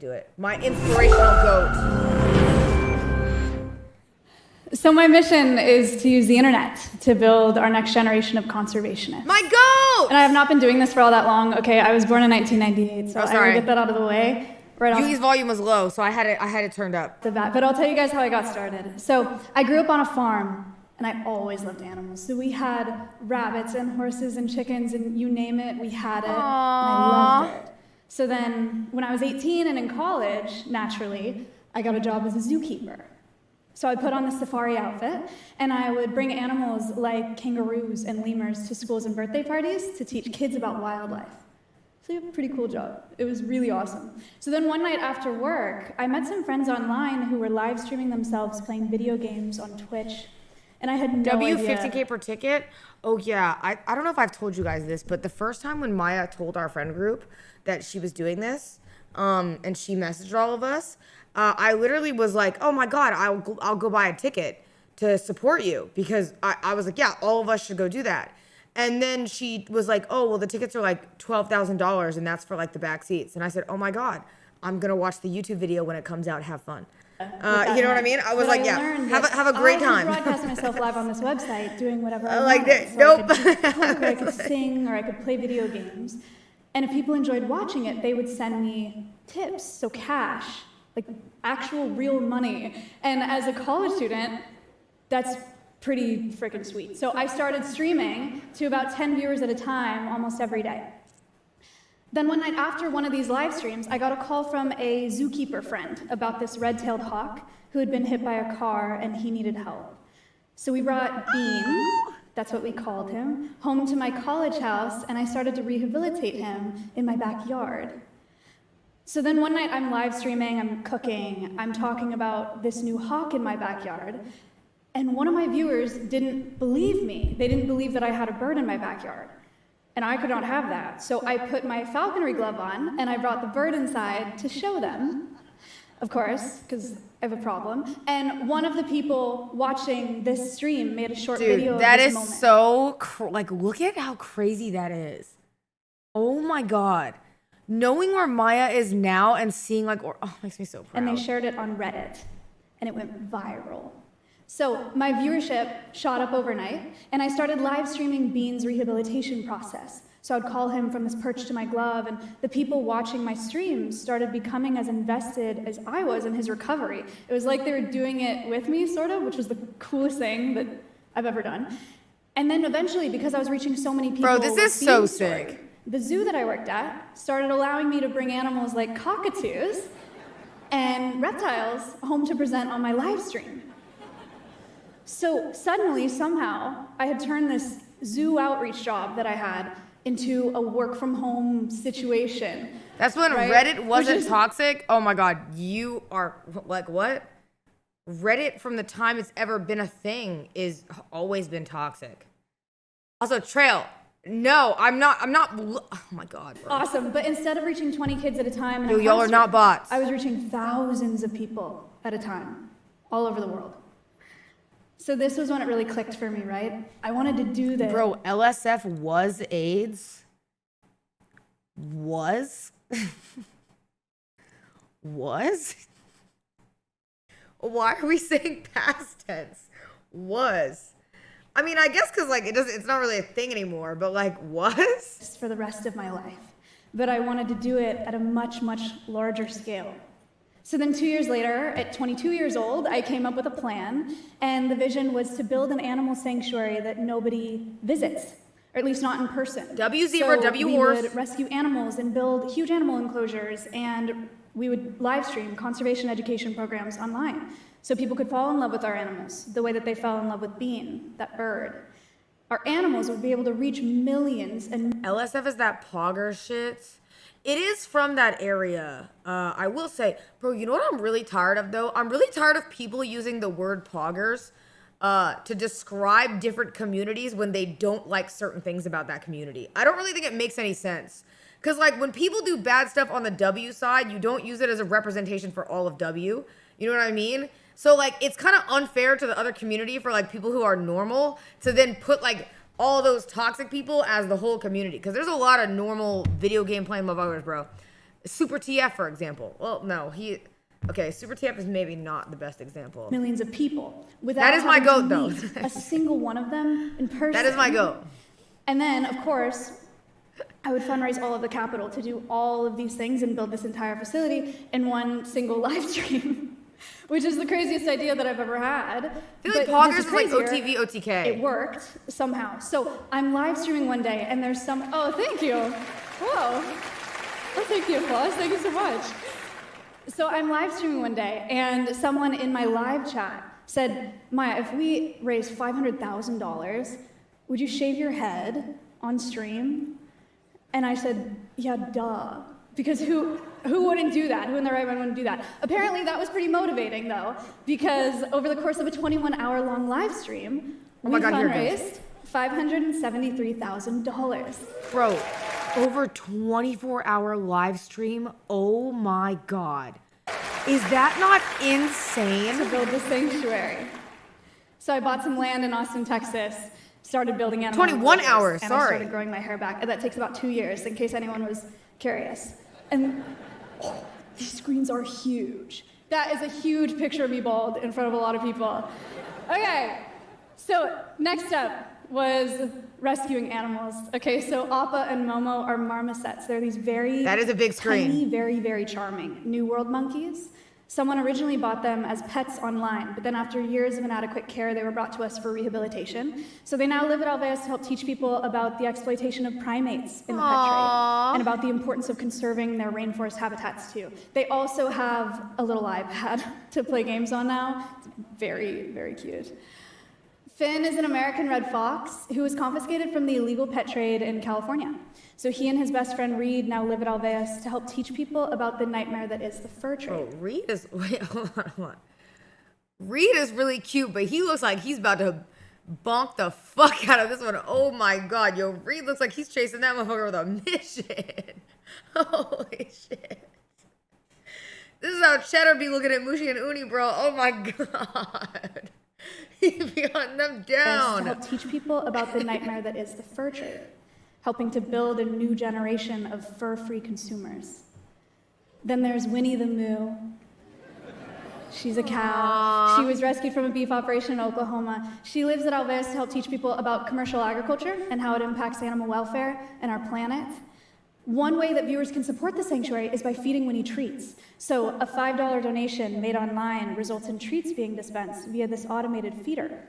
do it. My inspirational goat. So my mission is to use the internet to build our next generation of conservationists. My goat! And I have not been doing this for all that long. Okay, I was born in 1998, so I will get that out of the way. Right off Yugi's volume was low, so I had it turned up. the bat. But I'll tell you guys how I got started. So I grew up on a farm, and I always loved animals. So we had rabbits and horses and chickens, and you name it, we had it. And I loved it. So then, when I was 18 and in college, naturally, I got a job as a zookeeper. So I'd put on the safari outfit, and I would bring animals like kangaroos and lemurs to schools and birthday parties to teach kids about wildlife. So you have a pretty cool job. It was really awesome. So then one night after work, I met some friends online who were live streaming themselves playing video games on Twitch, and I had no idea. $50K per ticket? Oh yeah, I don't know if I've told you guys this, but the first time when Maya told our friend group that she was doing this, and she messaged all of us, I literally was like, oh my God, I'll go buy a ticket to support you, because I was like, yeah, all of us should go do that. And then she was like, oh, well, the tickets are like $12,000 and that's for like the back seats. And I said, oh my God, I'm going to watch the YouTube video when it comes out. Have fun. You know what I mean? I was like, yeah, have a great time. I could broadcast myself live on this website doing whatever I like wanted. that. So Nope. I could cook, or I could sing, or I could play video games. And if people enjoyed watching it, they would send me tips, so cash, like actual real money. And as a college student, that's pretty freaking sweet. So I started streaming to about 10 viewers at a time almost every day. Then one night after one of these live streams, I got a call from a zookeeper friend about this red-tailed hawk who had been hit by a car and he needed help. So we brought Bean, that's what we called him, home to my college house, and I started to rehabilitate him in my backyard. So then one night I'm live streaming, I'm cooking, I'm talking about this new hawk in my backyard, and one of my viewers didn't believe me. They didn't believe that I had a bird in my backyard. And I could not have that. So I put my falconry glove on, and I brought the bird inside to show them, of course, because I have a problem. And one of the people watching this stream made a short video of this moment. That is so, like, look at how crazy that is. Oh my God. Knowing where Maya is now and seeing, like, makes me so proud. And they shared it on Reddit, and it went viral. So my viewership shot up overnight, and I started live streaming Bean's rehabilitation process. So I'd call him from his perch to my glove, and the people watching my streams started becoming as invested as I was in his recovery. It was like they were doing it with me, sort of, which was the coolest thing that I've ever done. And then eventually, because I was reaching so many people, bro, this is so sick. The zoo that I worked at started allowing me to bring animals like cockatoos and reptiles home to present on my live stream. So suddenly, somehow, I had turned this zoo outreach job that I had into a work-from-home situation. That's when Reddit wasn't toxic. Oh my God, you are like, what? Reddit, from the time it's ever been a thing, is always been toxic. Also, Trail. No, I'm not. Oh my God, bro. Awesome, but instead of reaching 20 kids at a time, Yo, y'all are not bots. I was reaching thousands of people at a time, all over the world. So this was when it really clicked for me, right? I wanted to do this. Bro, LSF was AIDS? Was? Was? Why are we saying past tense? Was. I mean, I guess because like it's not really a thing anymore, but like was? For the rest of my life. But I wanted to do it at a much, much larger scale. So then 2 years later, at 22 years old, I came up with a plan, and the vision was to build an animal sanctuary that nobody visits, or at least not in person. W zebra, W horse. We would rescue animals and build huge animal enclosures, and we would live stream conservation education programs online, so people could fall in love with our animals, the way that they fell in love with Bean, that bird. Our animals would be able to reach millions and... LSF is that pogger shit. It is from that area. I will say, bro, you know what I'm really tired of, though? I'm really tired of people using the word poggers to describe different communities when they don't like certain things about that community. I don't really think it makes any sense. Because, like, when people do bad stuff on the W side, you don't use it as a representation for all of W. You know what I mean? So, like, it's kind of unfair to the other community for, like, people who are normal to then put, like, all those toxic people as the whole community. Because there's a lot of normal video game playing motherfuckers, bro. Super TF, for example. Well, no, Super TF is maybe not the best example. Millions of people without that is my having goat, to meet though. a single one of them in person. That is my goat. And then, of course, I would fundraise all of the capital to do all of these things and build this entire facility in one single live stream, which is the craziest idea that I've ever had. I feel like Poggers is like crazier. OTV, OTK. It worked somehow. So I'm live streaming one day, and there's oh, thank you. Whoa. I'll take the applause. Thank you so much. So I'm live streaming one day, and someone in my live chat said, Maya, if we raise $500,000, would you shave your head on stream? And I said, yeah, duh. Because who wouldn't do that? Who in their right mind wouldn't do that? Apparently that was pretty motivating, though, because over the course of a 21-hour-long live stream, we fundraised $573,000. Bro, over 24-hour live stream? Oh my God. Is that not insane? To build the sanctuary. So I bought some land in Austin, Texas, started building animals. 21 hours, and sorry. I started growing my hair back. And that takes about 2 years, in case anyone was curious. And these screens are huge. That is a huge picture of me bald in front of a lot of people. Okay, so next up was rescuing animals. Okay, so Appa and Momo are marmosets. They're these that is a big screen. Tiny, very, very charming New World monkeys. Someone originally bought them as pets online, but then after years of inadequate care, they were brought to us for rehabilitation. So they now live at Alveus to help teach people about the exploitation of primates in the pet trade and about the importance of conserving their rainforest habitats too. They also have a little iPad to play games on now. It's very, very cute. Finn is an American red fox who was confiscated from the illegal pet trade in California. So he and his best friend Reed now live at Alveus to help teach people about the nightmare that is the fur trade. Oh, hold on. Reed is really cute, but he looks like he's about to bonk the fuck out of this one. Oh my God, yo, Reed looks like he's chasing that motherfucker with a mission. Holy shit. This is how Cheddar be looking at Mushi and Uni, bro. Oh my God. He'd be hunting them down. To help teach people about the nightmare that is the fur trade, helping to build a new generation of fur-free consumers. Then there's Winnie the Moo. She's a cow. She was rescued from a beef operation in Oklahoma. She lives at Alveus to help teach people about commercial agriculture and how it impacts animal welfare and our planet. One way that viewers can support the sanctuary is by feeding Winnie treats. So a $5 donation made online results in treats being dispensed via this automated feeder.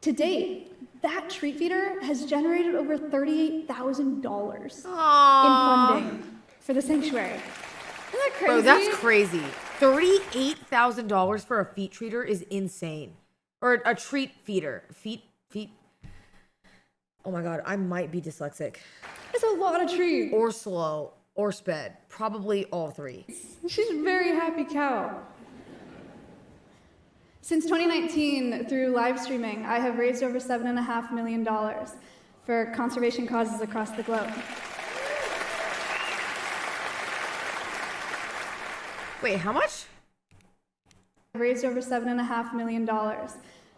To date, that treat feeder has generated over $38,000 in funding for the sanctuary. Isn't that crazy? Bro, that's crazy. $38,000 for a feet treater is insane. Or a treat feeder. Feet. Oh my God, I might be dyslexic. It's a lot of treats. Or slow, or sped. Probably all three. She's a very happy cow. Since 2019, through live streaming, I have raised over $7.5 million for conservation causes across the globe. Wait, how much? I've raised over $7.5 million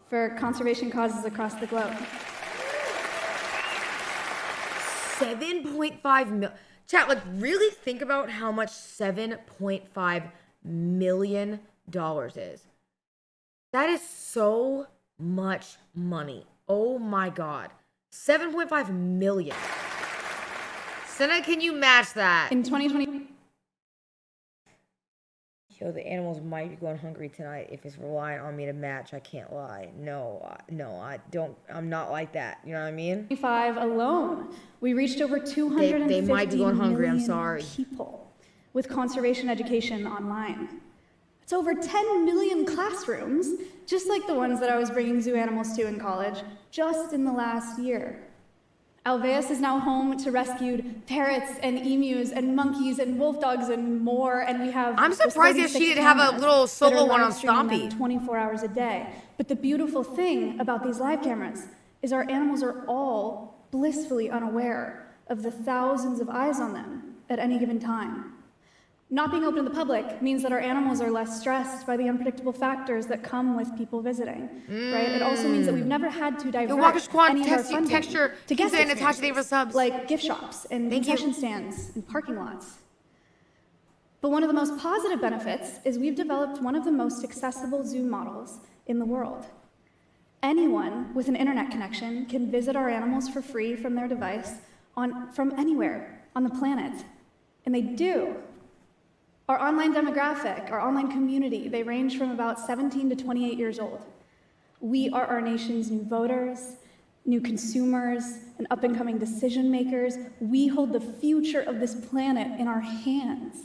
for conservation causes across the globe. 7.5 million. Chat, like, really think about how much $7.5 million is. That is so much money. Oh my God. 7.5 million. Cinna, can you match that? In 2020. Yo, the animals might be going hungry tonight if it's relying on me to match. I can't lie. No, I don't. I'm not like that. You know what I mean? 25 alone, we reached over 250 they might be going hungry. I'm sorry. People with conservation education online. It's over 10 million classrooms, just like the ones that I was bringing zoo animals to in college, just in the last year. Alveus is now home to rescued parrots and emus and monkeys and wolf dogs and more, and we have. I'm surprised that she didn't have a little solo one on Stompy. 24 hours a day. But the beautiful thing about these live cameras is our animals are all blissfully unaware of the thousands of eyes on them at any given time. Not being open to the public means that our animals are less stressed by the unpredictable factors that come with people visiting, right? It also means that we've never had to divert any of our funding to guest experiences, subs. like gift shops and concession stands and parking lots. But one of the most positive benefits is we've developed one of the most accessible Zoom models in the world. Anyone with an internet connection can visit our animals for free from their device from anywhere on the planet. And they do. Our online demographic, our online community, they range from about 17 to 28 years old. We are our nation's new voters, new consumers, and up-and-coming decision makers. We hold the future of this planet in our hands.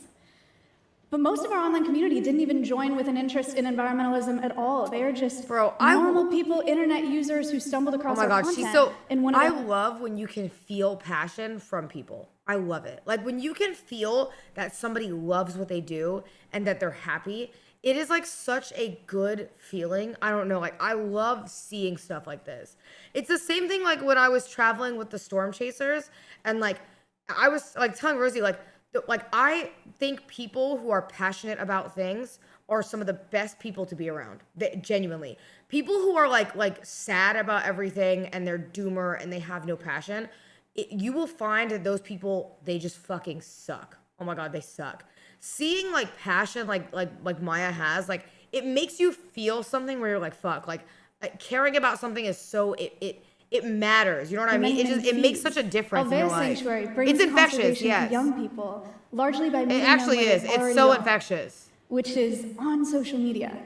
But most of our online community didn't even join with an interest in environmentalism at all. They are just normal people, internet users who stumbled across our content. I love when you can feel passion from people. I love it. Like when you can feel that somebody loves what they do and that they're happy, it is like such a good feeling. I don't know, like I love seeing stuff like this. It's the same thing like when I was traveling with the Storm Chasers and like I was like telling Rosie like I think people who are passionate about things are some of the best people to be around. Genuinely. People who are like sad about everything and they're doomer and they have no passion, you will find that those people, they just fucking suck. Oh my God, they suck. Seeing like passion like Maya has, like it makes you feel something where you're like, fuck, like caring about something is so it matters. You know what I mean? It makes such a difference in your life. Sanctuary brings it's infectious, yes. To young people, largely by meeting it actually them is. It's so infectious. Which is on social media.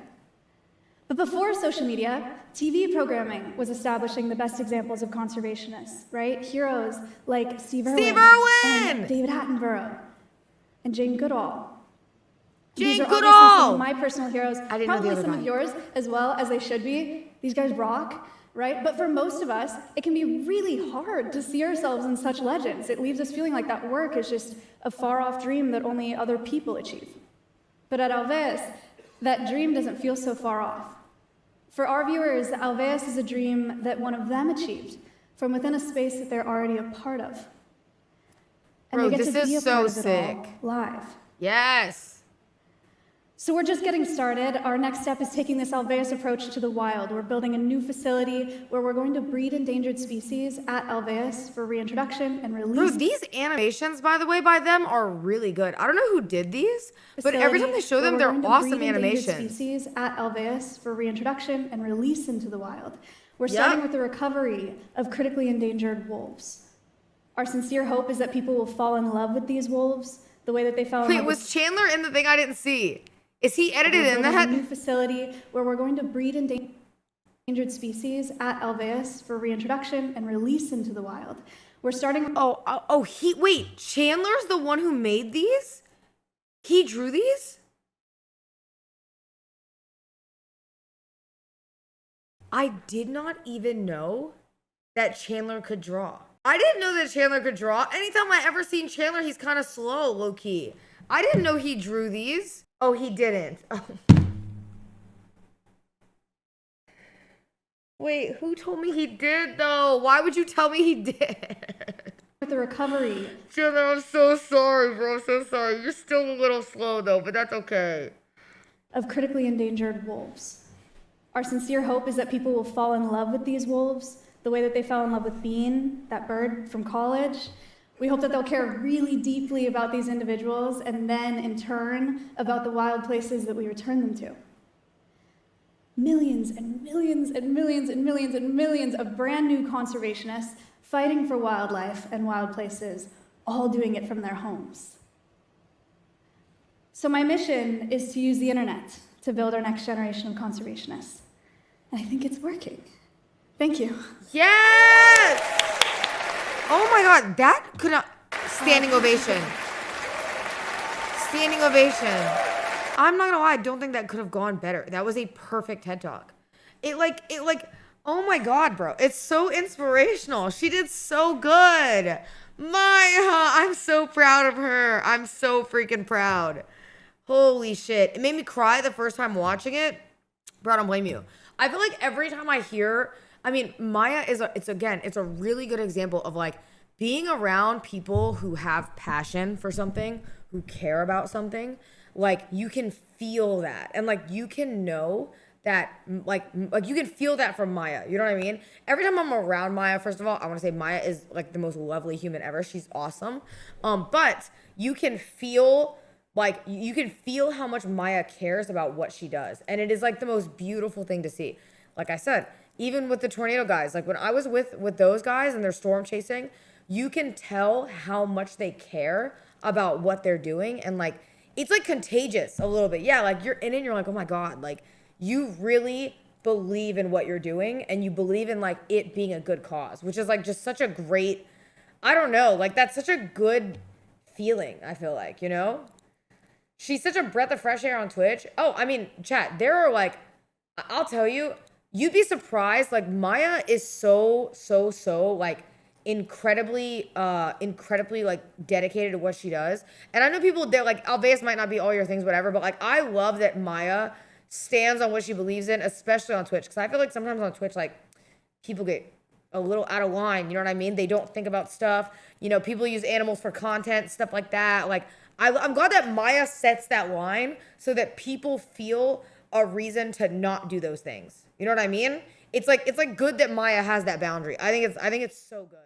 But before social media, TV programming was establishing the best examples of conservationists, right? Heroes like Steve Irwin and David Attenborough and Jane Goodall. These are obviously some of my personal heroes. I didn't know the other Probably some guy. of yours as well, as they should be. These guys rock. Right? But for most of us, it can be really hard to see ourselves in such legends. It leaves us feeling like that work is just a far-off dream that only other people achieve. But at Alveus, that dream doesn't feel so far off. For our viewers, Alveus is a dream that one of them achieved from within a space that they're already a part of. And Bro, they get this to be is a part so of it all sick. live. Yes. So we're just getting started. Our next step is taking this Alveus approach to the wild. We're building a new facility where we're going to breed endangered species at Alveus for reintroduction and release. Bro, these animations, by the way, by them are really good. I don't know who did these, but every time they show them, they're awesome animations. Species at Alveus for reintroduction and release into the wild. We're starting with the recovery of critically endangered wolves. Our sincere hope is that people will fall in love with these wolves the way that they fell in love Wait, was Chandler in the thing I didn't see? Is he edited in that? A new facility where we're going to breed endangered species at Alveus for reintroduction and release into the wild. We're starting. Wait, Chandler's the one who made these? He drew these? I did not even know that Chandler could draw. I didn't know that Chandler could draw. Anytime I ever seen Chandler, he's kind of slow, low key. I didn't know he drew these. Oh, he didn't. Oh. Wait, who told me he did, though? Why would you tell me he did? With the recovery. Chandler, I'm so sorry, bro. I'm so sorry. You're still a little slow, though, but that's okay. Of critically endangered wolves. Our sincere hope is that people will fall in love with these wolves the way that they fell in love with Bean, that bird from college. We hope that they'll care really deeply about these individuals and then, in turn, about the wild places that we return them to. Millions and millions and millions and millions and millions of brand new conservationists fighting for wildlife and wild places, all doing it from their homes. So my mission is to use the internet to build our next generation of conservationists. And I think it's working. Thank you. Yes! Oh my God, that could not. Standing ovation. Standing ovation. I'm not gonna lie, I don't think that could have gone better. That was a perfect TED Talk. It like, oh my God, bro. It's so inspirational. She did so good. Maya, I'm so proud of her. I'm so freaking proud. Holy shit. It made me cry the first time watching it. Bro, I don't blame you. I feel like every time I hear, I mean, Maya is it's a really good example of like being around people who have passion for something, who care about something. Like you can feel that. And like you can know that like you can feel that from Maya. You know what I mean? Every time I'm around Maya, first of all, I want to say Maya is like the most lovely human ever. She's awesome. But you can feel Like you can feel how much Maya cares about what she does. And it is like the most beautiful thing to see. Like I said, even with the tornado guys, like when I was with those guys and they're storm chasing, you can tell how much they care about what they're doing. And like, it's like contagious a little bit. Yeah, like you're in it and you're like, oh my God, like you really believe in what you're doing and you believe in like it being a good cause, which is like just such a great, I don't know, like that's such a good feeling, I feel like, you know? She's such a breath of fresh air on Twitch. Oh, I mean, chat, there are like, I'll tell you, you'd be surprised. Like Maya is so like incredibly like dedicated to what she does. And I know people, they're like, Alveus might not be all your things, whatever, but like I love that Maya stands on what she believes in, especially on Twitch. Cause I feel like sometimes on Twitch, like people get a little out of line. You know what I mean? They don't think about stuff. You know, people use animals for content, stuff like that. Like I'm glad that Maya sets that line so that people feel a reason to not do those things. You know what I mean? It's like good that Maya has that boundary. I think it's so good.